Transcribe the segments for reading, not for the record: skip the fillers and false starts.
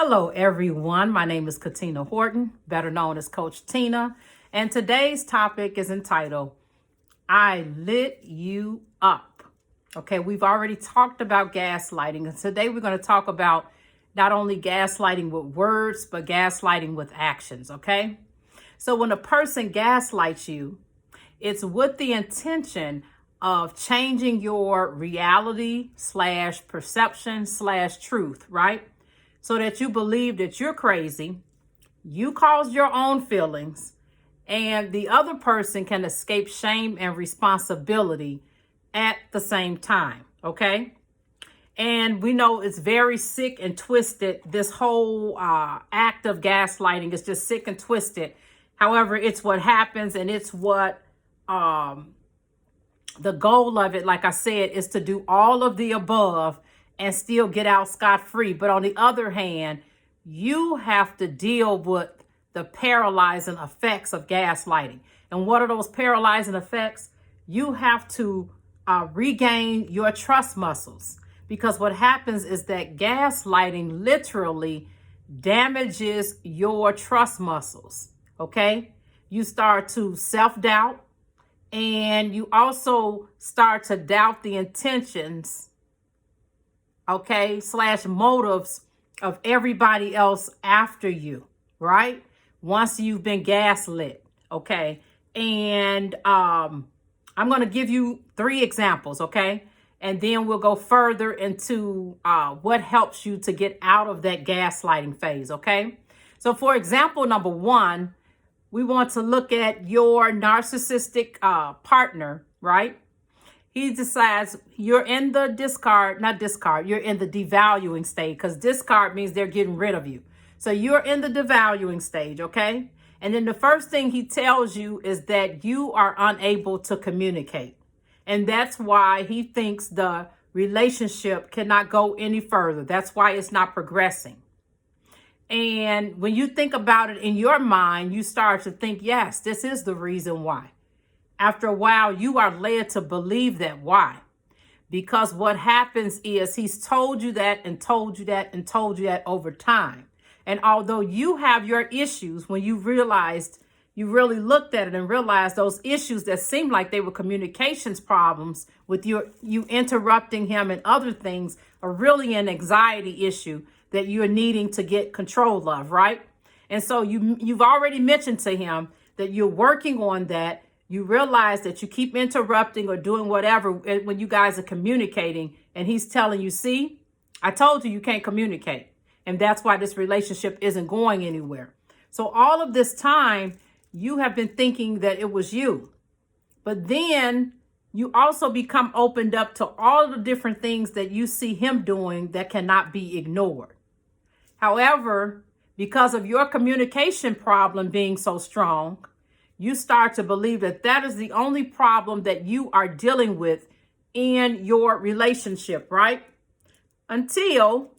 Hello, everyone. My name is Katina Horton, better known as Coach Tina. And today's topic is entitled, I Lit You Up. Okay, we've already talked about gaslighting. And today we're going to talk about not only gaslighting with words, but gaslighting with actions. Okay, so when a person gaslights you, it's with the intention of changing your reality / perception / truth, right? So that you believe that you're crazy, you caused your own feelings, and the other person can escape shame and responsibility at the same time, okay? And we know it's very sick and twisted. This whole act of gaslighting is just sick and twisted. However, it's what happens, and it's what the goal of it, like I said, is to do all of the above and still get out scot-free. But on the other hand, you have to deal with the paralyzing effects of gaslighting. And what are those paralyzing effects? You have to regain your trust muscles, because what happens is that gaslighting literally damages your trust muscles, okay? You start to self-doubt, and you also start to doubt the intentions, okay, / motives of everybody else after you, right? Once you've been gaslit, okay? And I'm going to give you 3 examples, okay? And then we'll go further into what helps you to get out of that gaslighting phase, okay? So for example, number 1, we want to look at your narcissistic partner, right? He decides you're in the you're in the devaluing stage, because discard means they're getting rid of you. So you're in the devaluing stage, okay? And then the first thing he tells you is that you are unable to communicate. And that's why he thinks the relationship cannot go any further. That's why it's not progressing. And when you think about it in your mind, you start to think, yes, this is the reason why. After a while, you are led to believe that. Why? Because what happens is he's told you that and told you that and told you that over time. And although you have your issues, when you realized, you really looked at it and realized those issues that seemed like they were communications problems with you interrupting him and other things are really an anxiety issue that you're needing to get control of, right? And so you've already mentioned to him that you're working on that. You realize that you keep interrupting or doing whatever when you guys are communicating, and he's telling you, see, I told you can't communicate. And that's why this relationship isn't going anywhere. So all of this time, you have been thinking that it was you. But then you also become opened up to all the different things that you see him doing that cannot be ignored. However, because of your communication problem being so strong, you start to believe that that is the only problem that you are dealing with in your relationship, right? Until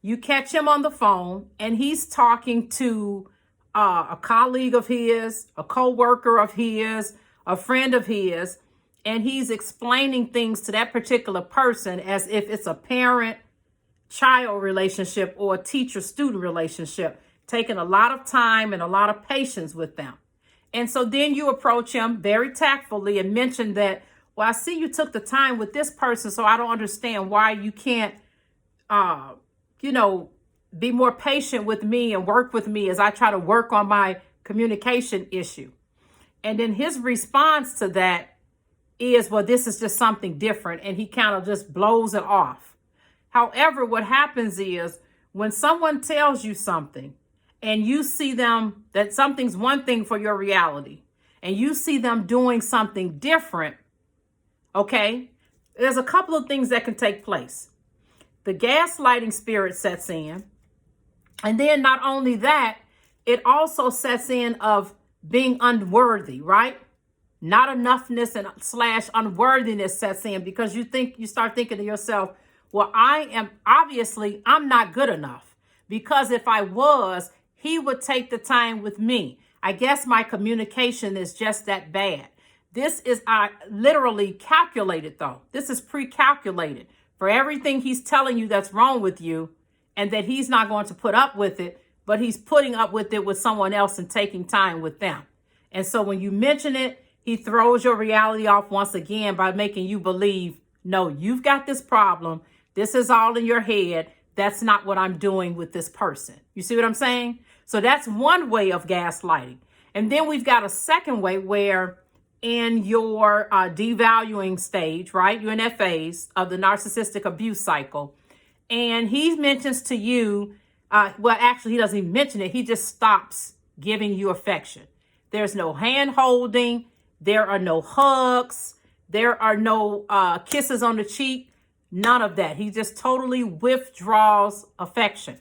you catch him on the phone and he's talking to a colleague of his, a coworker of his, a friend of his, and he's explaining things to that particular person as if it's a parent-child relationship or a teacher-student relationship, taking a lot of time and a lot of patience with them. And so then you approach him very tactfully and mention that, well, I see you took the time with this person, so I don't understand why you can't, be more patient with me and work with me as I try to work on my communication issue. And then his response to that is, well, this is just something different. And he kind of just blows it off. However, what happens is when someone tells you something, and you see them, that something's one thing for your reality, and you see them doing something different, okay, there's a couple of things that can take place. The gaslighting spirit sets in. And then not only that, it also sets in of being unworthy, right? Not enoughness and / unworthiness sets in, because you start thinking to yourself, well, I'm not good enough, because if I was, he would take the time with me. I guess my communication is just that bad. This is literally calculated, though. This is pre-calculated. For everything he's telling you that's wrong with you, and that he's not going to put up with it, but he's putting up with it with someone else and taking time with them. And so when you mention it, he throws your reality off once again by making you believe, no, you've got this problem. This is all in your head. That's not what I'm doing with this person. You see what I'm saying? So that's one way of gaslighting. And then we've got a second way where in your devaluing stage, right? You're in that phase of the narcissistic abuse cycle. And he mentions to you, well, actually, he doesn't even mention it. He just stops giving you affection. There's no hand holding. There are no hugs. There are no kisses on the cheek. None of that. He just totally withdraws affection.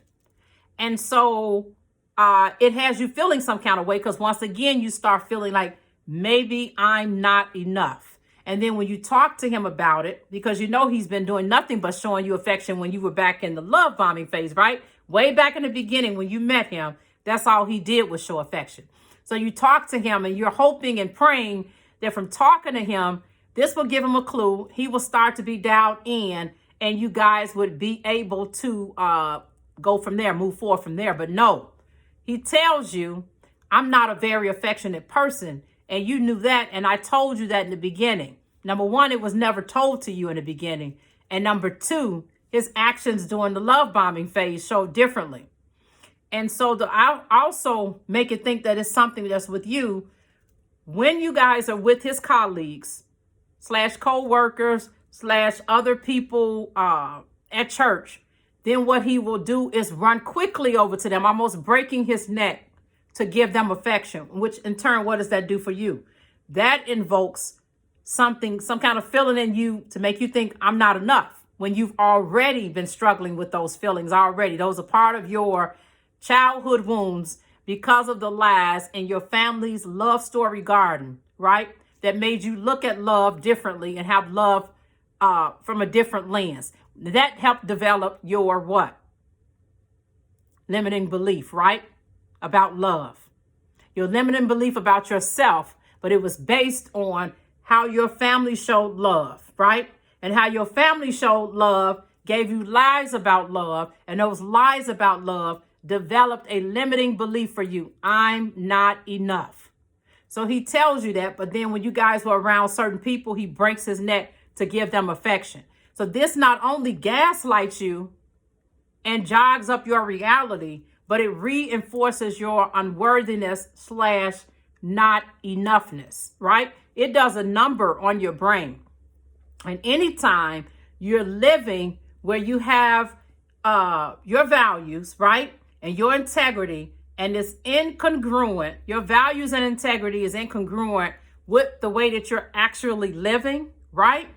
And so it has you feeling some kind of way because once again, you start feeling like maybe I'm not enough. And then when you talk to him about it, because you know he's been doing nothing but showing you affection when you were back in the love bombing phase, right? Way back in the beginning when you met him, that's all he did was show affection. So you talk to him and you're hoping and praying that from talking to him, this will give him a clue. He will start to be dialed in and you guys would be able to go from there, move forward from there. But no, he tells you, I'm not a very affectionate person. And you knew that. And I told you that in the beginning. Number one, it was never told to you in the beginning. And number two, his actions during the love bombing phase showed differently. And so I'll also make it think that it's something that's with you when you guys are with his colleagues / co-workers / other people at church. Then what he will do is run quickly over to them, almost breaking his neck to give them affection, which in turn, what does that do for you? That invokes something, some kind of feeling in you to make you think I'm not enough when you've already been struggling with those feelings already. Those are part of your childhood wounds because of the lies in your family's love story garden, right? That made you look at love differently and have love from a different lens. That helped develop your what? Limiting belief, right? About love. Your limiting belief about yourself, but it was based on how your family showed love, right? And how your family showed love gave you lies about love, and those lies about love developed a limiting belief for you. I'm not enough. So he tells you that, but then when you guys were around certain people, he breaks his neck to give them affection. So this not only gaslights you and jogs up your reality, but it reinforces your unworthiness / not enoughness, right? It does a number on your brain. And anytime you're living where you have your values, right? And your integrity, and it's incongruent, your values and integrity is incongruent with the way that you're actually living, right?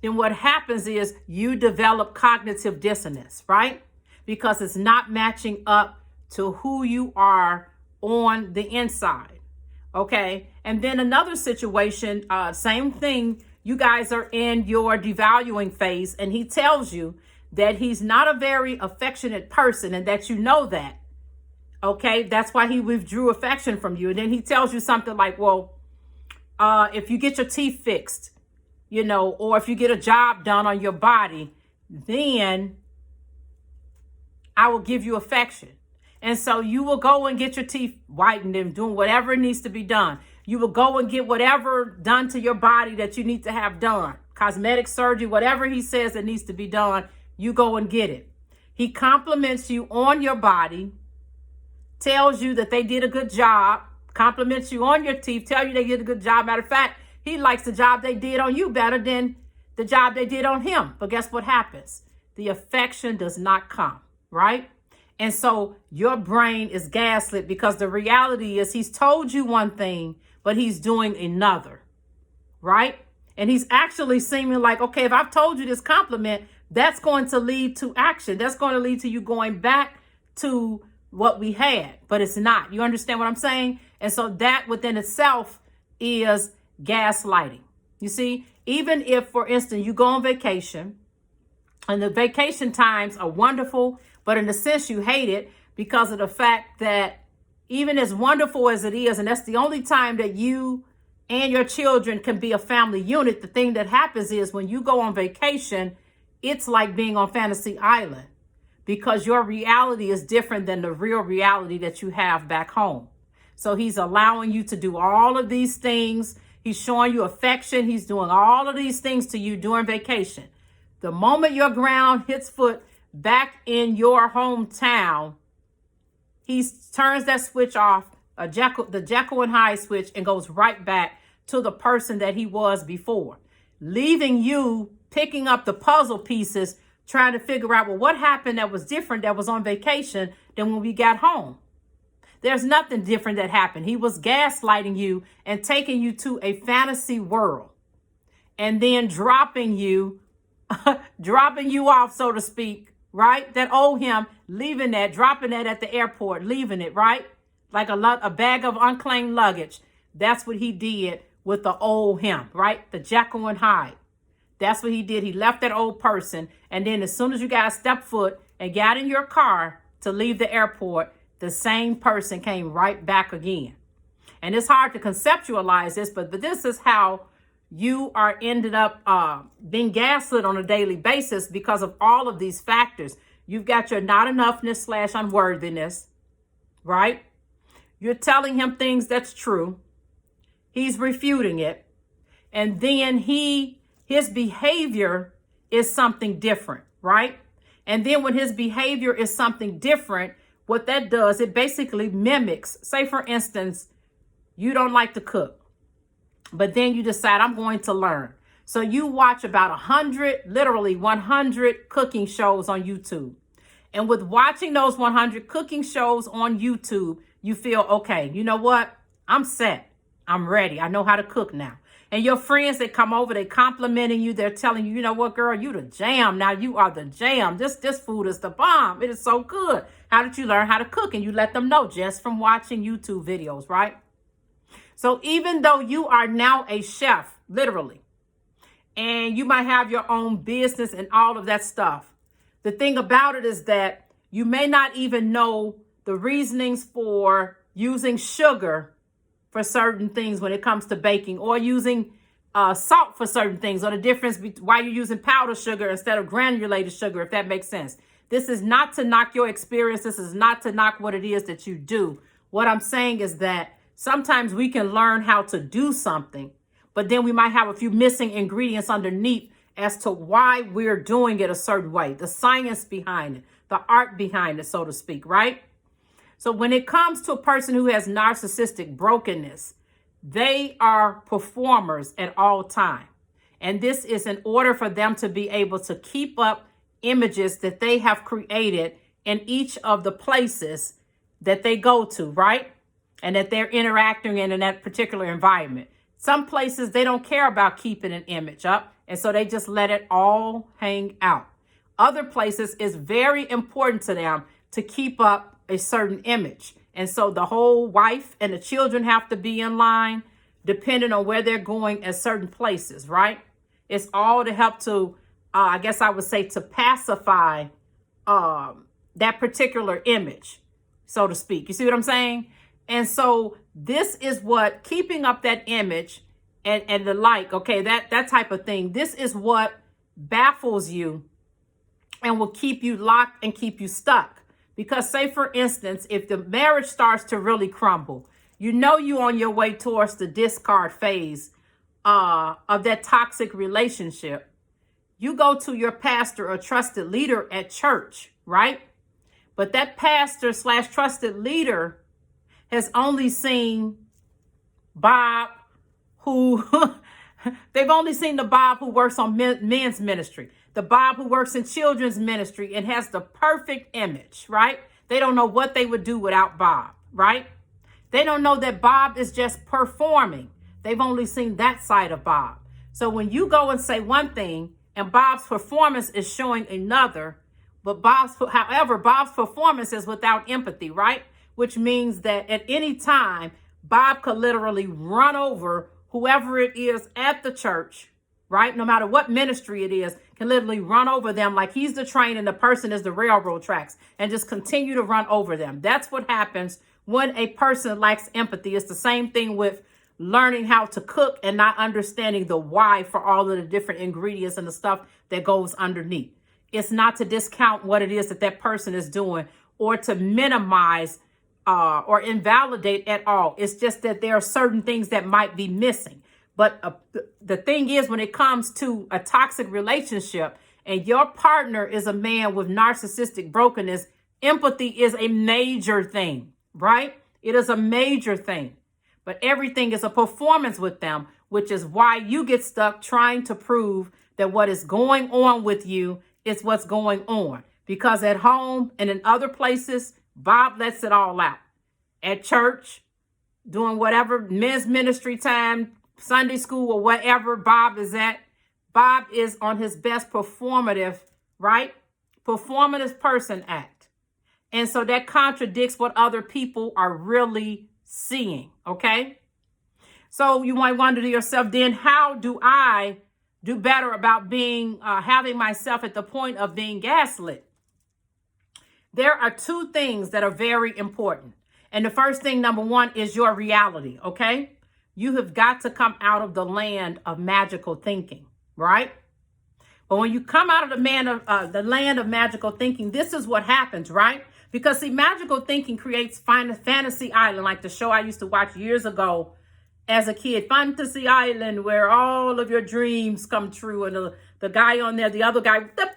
Then what happens is you develop cognitive dissonance, right? Because it's not matching up to who you are on the inside, okay? And then another situation, same thing, you guys are in your devaluing phase, and he tells you that he's not a very affectionate person and that you know that, okay? That's why he withdrew affection from you. And then he tells you something like, well, if you get your teeth fixed, you know, or if you get a job done on your body, then I will give you affection. And so you will go and get your teeth whitened and doing whatever needs to be done. You will go and get whatever done to your body that you need to have done. Cosmetic surgery, whatever he says that needs to be done, you go and get it. He compliments you on your body, tells you that they did a good job, compliments you on your teeth, tell you they did a good job. Matter of fact, he likes the job they did on you better than the job they did on him. But guess what happens? The affection does not come, right? And so your brain is gaslit because the reality is he's told you one thing, but he's doing another, right? And he's actually seeming like, okay, if I've told you this compliment, that's going to lead to action. That's going to lead to you going back to what we had, but it's not. You understand what I'm saying? And so that within itself is gaslighting. You see, even if, for instance, you go on vacation and the vacation times are wonderful, but in a sense you hate it because of the fact that even as wonderful as it is, and that's the only time that you and your children can be a family unit, the thing that happens is when you go on vacation, it's like being on Fantasy Island because your reality is different than the real reality that you have back home. So he's allowing you to do all of these things. He's showing you affection. He's doing all of these things to you during vacation. The moment your ground hits foot back in your hometown, he turns that switch off, the Jekyll and Hyde switch, and goes right back to the person that he was before, leaving you picking up the puzzle pieces, trying to figure out, well, what happened that was different that was on vacation than when we got home? There's nothing different that happened. He was gaslighting you and taking you to a fantasy world and then dropping you off, so to speak, right? That old him, leaving that, dropping that at the airport, leaving it, right? Like a bag of unclaimed luggage. That's what he did with the old him, right? The Jekyll and Hyde. That's what he did. He left that old person. And then as soon as you got a step foot and got in your car to leave the airport, the same person came right back again. And it's hard to conceptualize this, but this is how you are ended up being gaslit on a daily basis because of all of these factors. You've got your not enoughness / unworthiness, right? You're telling him things that's true. He's refuting it. And then his behavior is something different, right? And then when his behavior is something different, what that does, it basically mimics, say for instance, you don't like to cook, but then you decide I'm going to learn. So you watch about 100 cooking shows on YouTube. And with watching those 100 cooking shows on YouTube, you feel, okay, you know what? I'm set. I'm ready. I know how to cook now. And your friends, they come over, they complimenting you. They're telling you, you know what, girl, you the jam. Now you are the jam. This food is the bomb. It is so good. How did you learn how to cook? And you let them know just from watching YouTube videos, right? So even though you are now a chef, literally, and you might have your own business and all of that stuff, the thing about it is that you may not even know the reasonings for using sugar for certain things when it comes to baking, or using salt for certain things, or the difference why you're using powdered sugar instead of granulated sugar, if that makes sense. This is not to knock your experience. This is not to knock what it is that you do. What I'm saying is that sometimes we can learn how to do something, but then we might have a few missing ingredients underneath as to why we're doing it a certain way, the science behind it, the art behind it, so to speak, right? So when it comes to a person who has narcissistic brokenness, they are performers at all time. And this is in order for them to be able to keep up images that they have created in each of the places that they go to, right? And that they're interacting in that particular environment. Some places, they don't care about keeping an image up, and so they just let it all hang out. Other places, it's very important to them to keep up a certain image. And so the whole wife and the children have to be in line, depending on where they're going at certain places, right? It's all to help to, I guess I would say, to pacify that particular image, so to speak. You see what I'm saying? And so this is what keeping up that image and the like, okay, that type of thing, this is what baffles you and will keep you locked and keep you stuck. Because say, for instance, if the marriage starts to really crumble, you know you're on your way towards the discard phase of that toxic relationship. You go to your pastor or trusted leader at church, right? But that pastor / trusted leader has only seen Bob, who they've only seen the Bob who works on men's ministry, the Bob who works in children's ministry and has the perfect image, right? They don't know what they would do without Bob, right? They don't know that Bob is just performing. They've only seen that side of Bob. So when you go and say one thing and Bob's performance is showing another, but however, Bob's performance is without empathy, right? Which means that at any time, Bob could literally run over whoever it is at the church, right? No matter what ministry it is, can literally run over them like he's the train and the person is the railroad tracks and just continue to run over them. That's what happens when a person lacks empathy. It's the same thing with learning how to cook and not understanding the why for all of the different ingredients and the stuff that goes underneath. It's not to discount what it is that that person is doing or to minimize or invalidate at all. It's just that there are certain things that might be missing. But the thing is, when it comes to a toxic relationship and your partner is a man with narcissistic brokenness, empathy is a major thing, right? It is a major thing. But everything is a performance with them, which is why you get stuck trying to prove that what is going on with you is what's going on. Because at home and in other places, Bob lets it all out. At church, doing whatever, men's ministry time, Sunday school, or whatever Bob is at, Bob is on his best performative, right? Performative person act. And so that contradicts what other people are really seeing, okay? So you might wonder to yourself, then how do I do better about being, having myself at the point of being gaslit? There are two things that are very important. And the first thing, number one, is your reality, okay? You have got to come out of the land of magical thinking, right? But when you come out of the land of magical thinking, this is what happens, right? Because see, magical thinking creates Fantasy Island, like the show I used to watch years ago as a kid, Fantasy Island, where all of your dreams come true. And the guy on there, the other guy, the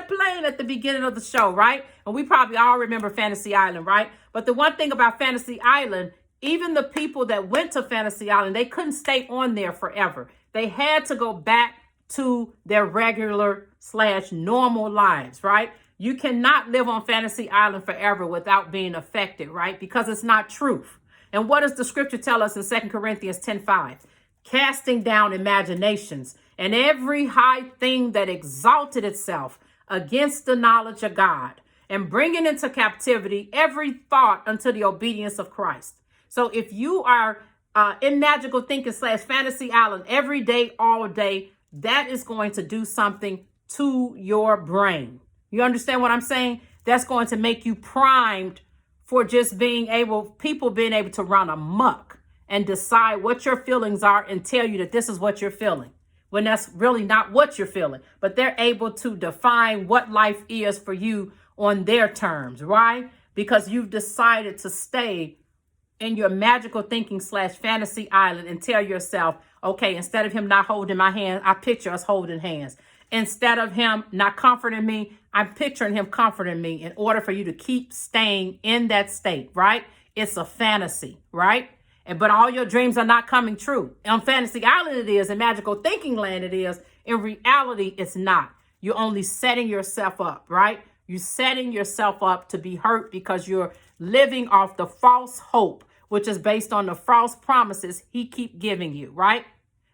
plane at the beginning of the show, right? And we probably all remember Fantasy Island, right? But the one thing about Fantasy Island, even the people that went to Fantasy Island, they couldn't stay on there forever. They had to go back to their regular/normal lives, right? You cannot live on Fantasy Island forever without being affected, right? Because it's not truth. And what does the scripture tell us in 2 Corinthians 10:5? Casting down imaginations and every high thing that exalted itself against the knowledge of God, and bringing into captivity every thought unto the obedience of Christ. So if you are in magical thinking/Fantasy Island every day, all day, that is going to do something to your brain. You understand what I'm saying? That's going to make you primed for just people being able to run amok and decide what your feelings are and tell you that this is what you're feeling, when that's really not what you're feeling. But they're able to define what life is for you on their terms, right? Because you've decided to stay in your magical thinking/Fantasy Island and tell yourself, okay, instead of him not holding my hand, I picture us holding hands. Instead of him not comforting me, I'm picturing him comforting me in order for you to keep staying in that state, right? It's a fantasy, right? But all your dreams are not coming true. On Fantasy Island it is, in magical thinking land it is. In reality, it's not. You're only setting yourself up, right? You're setting yourself up to be hurt because you're living off the false hope, which is based on the false promises he keep giving you, right?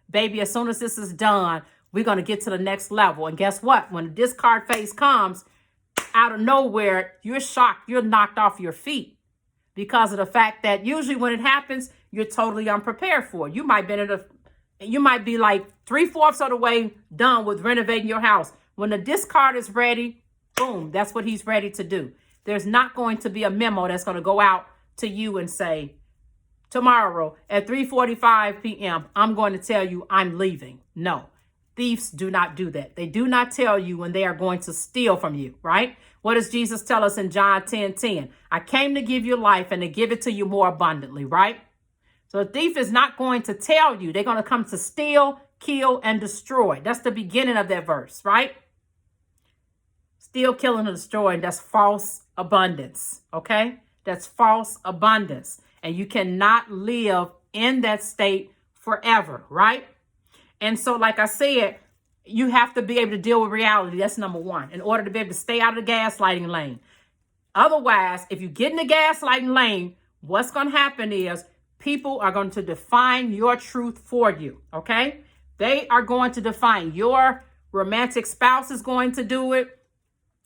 Baby, as soon as this is done, we're going to get to the next level. And guess what? When the discard phase comes out of nowhere, you're shocked. You're knocked off your feet because of the fact that usually when it happens, you're totally unprepared for it. You might be like 3/4 of the way done with renovating your house. When the discard is ready, boom, that's what he's ready to do. There's not going to be a memo that's going to go out to you and say, tomorrow at 3:45 p.m., I'm going to tell you I'm leaving. No. Thieves do not do that. They do not tell you when they are going to steal from you, right? What does Jesus tell us in John 10:10? I came to give you life and to give it to you more abundantly, right? So a thief is not going to tell you. They're going to come to steal, kill, and destroy. That's the beginning of that verse, right? Steal, kill, and destroy. And that's false abundance, okay? That's false abundance. And you cannot live in that state forever, right? And so, like I said, you have to be able to deal with reality. That's number one, in order to be able to stay out of the gaslighting lane. Otherwise, if you get in the gaslighting lane, what's going to happen is people are going to define your truth for you, okay? They are going to define. Your romantic spouse is going to do it.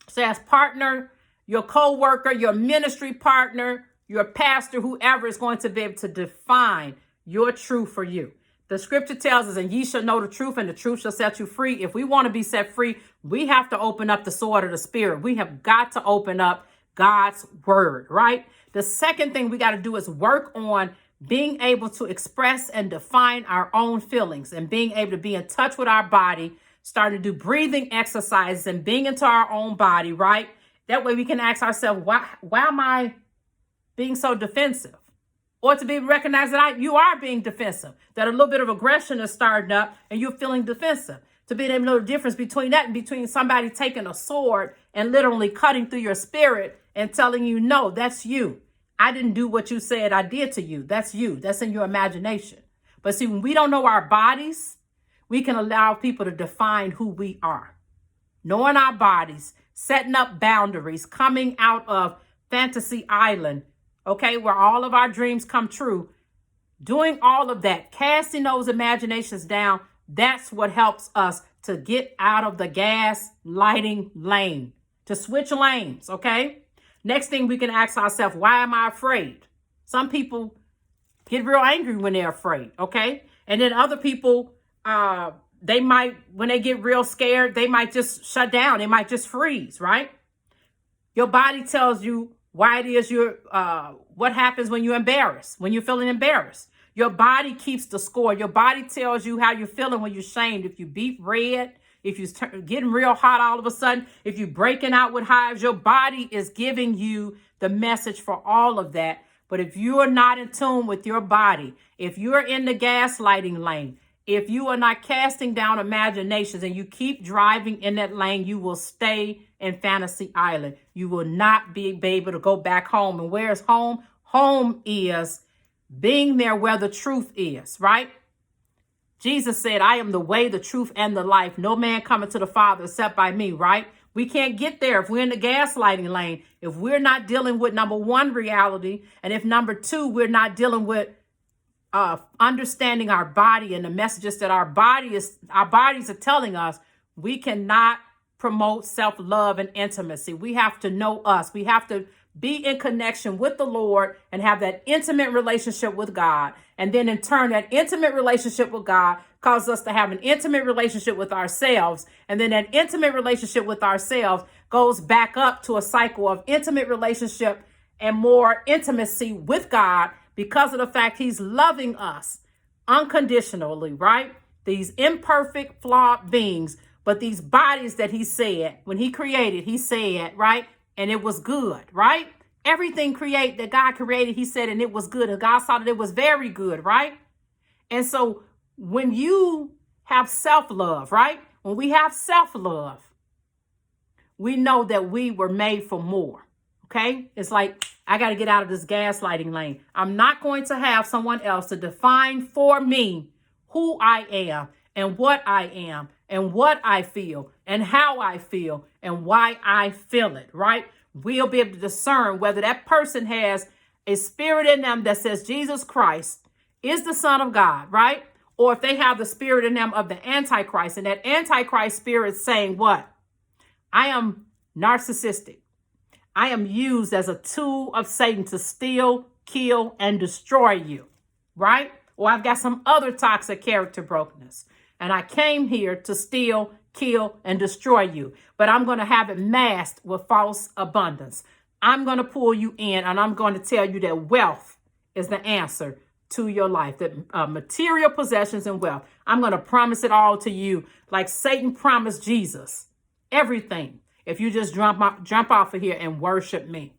So as partner, your co-worker, your ministry partner, your pastor, whoever is going to be able to define your truth for you. The scripture tells us, and ye shall know the truth, and the truth shall set you free. If we want to be set free, we have to open up the sword of the spirit. We have got to open up God's word, right? The second thing we got to do is work on being able to express and define our own feelings and being able to be in touch with our body starting to do breathing exercises and being into our own body, right? That way we can ask ourselves, why am I being so defensive? Or to be recognized that you are being defensive, that a little bit of aggression is starting up and you're feeling defensive. To be able to know the difference between that and between somebody taking a sword and literally cutting through your spirit and telling you, no, that's you. I didn't do what you said I did to you. That's you. That's in your imagination. But see, when we don't know our bodies, we can allow people to define who we are. Knowing our bodies, setting up boundaries, coming out of fantasy island, okay, where all of our dreams come true, doing all of that, casting those imaginations down, that's what helps us to get out of the gaslighting lane, to switch lanes, okay? Next thing we can ask ourselves, why am I afraid? Some people get real angry when they're afraid, okay? And then other people, they might, when they get real scared, they might just shut down. They might just freeze, right? Your body tells you why it is what happens when you're embarrassed, when you're feeling embarrassed. Your body keeps the score. Your body tells you how you're feeling when you're shamed. If you beat red, if you're getting real hot all of a sudden, if you're breaking out with hives, your body is giving you the message for all of that. But if you are not in tune with your body, if you're in the gaslighting lane, if you are not casting down imaginations and you keep driving in that lane, you will stay in fantasy island. You will not be able to go back home. And where's home? Home is being there where the truth is, right? Jesus said, I am the way, the truth, and the life. No man coming to the Father except by me, right? We can't get there if we're in the gaslighting lane, if we're not dealing with number one, reality, and if number two, we're not dealing with understanding our body and the messages that our bodies are telling us. We cannot promote self-love and intimacy. We have to know us. We have to be in connection with the Lord and have that intimate relationship with God. And then in turn, that intimate relationship with God causes us to have an intimate relationship with ourselves. And then that intimate relationship with ourselves goes back up to a cycle of intimate relationship and more intimacy with God because of the fact he's loving us unconditionally, right? These imperfect, flawed beings, but these bodies that he said, when he created, he said, right? And it was good, right? Everything that God created, he said, and it was good. And God saw that it was very good, right? And so when you have self-love, right? When we have self-love, we know that we were made for more, okay? It's like, I got to get out of this gaslighting lane. I'm not going to have someone else to define for me who I am and what I am and what I feel and how I feel and why I feel it, right? We'll be able to discern whether that person has a spirit in them that says Jesus Christ is the Son of God, right? Or if they have the spirit in them of the Antichrist, and that Antichrist spirit saying what? I am narcissistic. I am used as a tool of Satan to steal, kill, and destroy you, right? Or I've got some other toxic character brokenness. And I came here to steal, kill, and destroy you. But I'm going to have it masked with false abundance. I'm going to pull you in, and I'm going to tell you that wealth is the answer to your life. That material possessions and wealth. I'm going to promise it all to you like Satan promised Jesus. Everything. If you just jump off of here and worship me.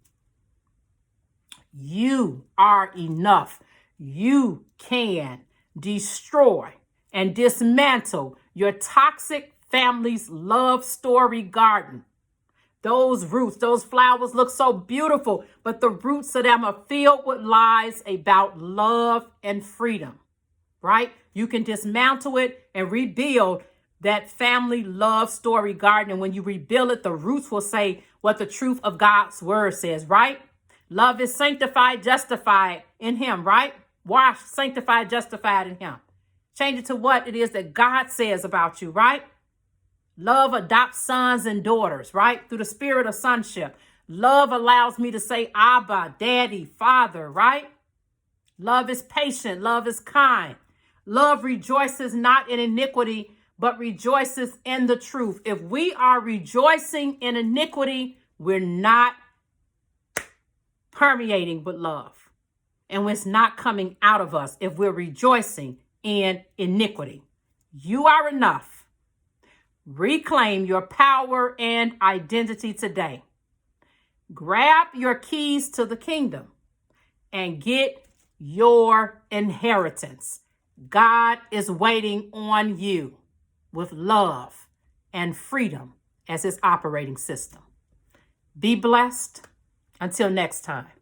You are enough. You can destroy and dismantle your toxic family's love story garden. Those roots, those flowers look so beautiful, but the roots of them are filled with lies about love and freedom, right? You can dismantle it and rebuild that family love story garden. And when you rebuild it, the roots will say what the truth of God's word says, right? Love is sanctified, justified in him, right? Washed, sanctified, justified in him. Change it to what it is that God says about you, right? Love adopts sons and daughters, right? Through the spirit of sonship. Love allows me to say Abba, Daddy, Father, right? Love is patient. Love is kind. Love rejoices not in iniquity, but rejoices in the truth. If we are rejoicing in iniquity, we're not permeating with love. And it's not coming out of us if we're rejoicing in iniquity. You are enough. Reclaim your power and identity today. Grab your keys to the kingdom and get your inheritance. God is waiting on you with love and freedom as his operating system. Be blessed. Until next time.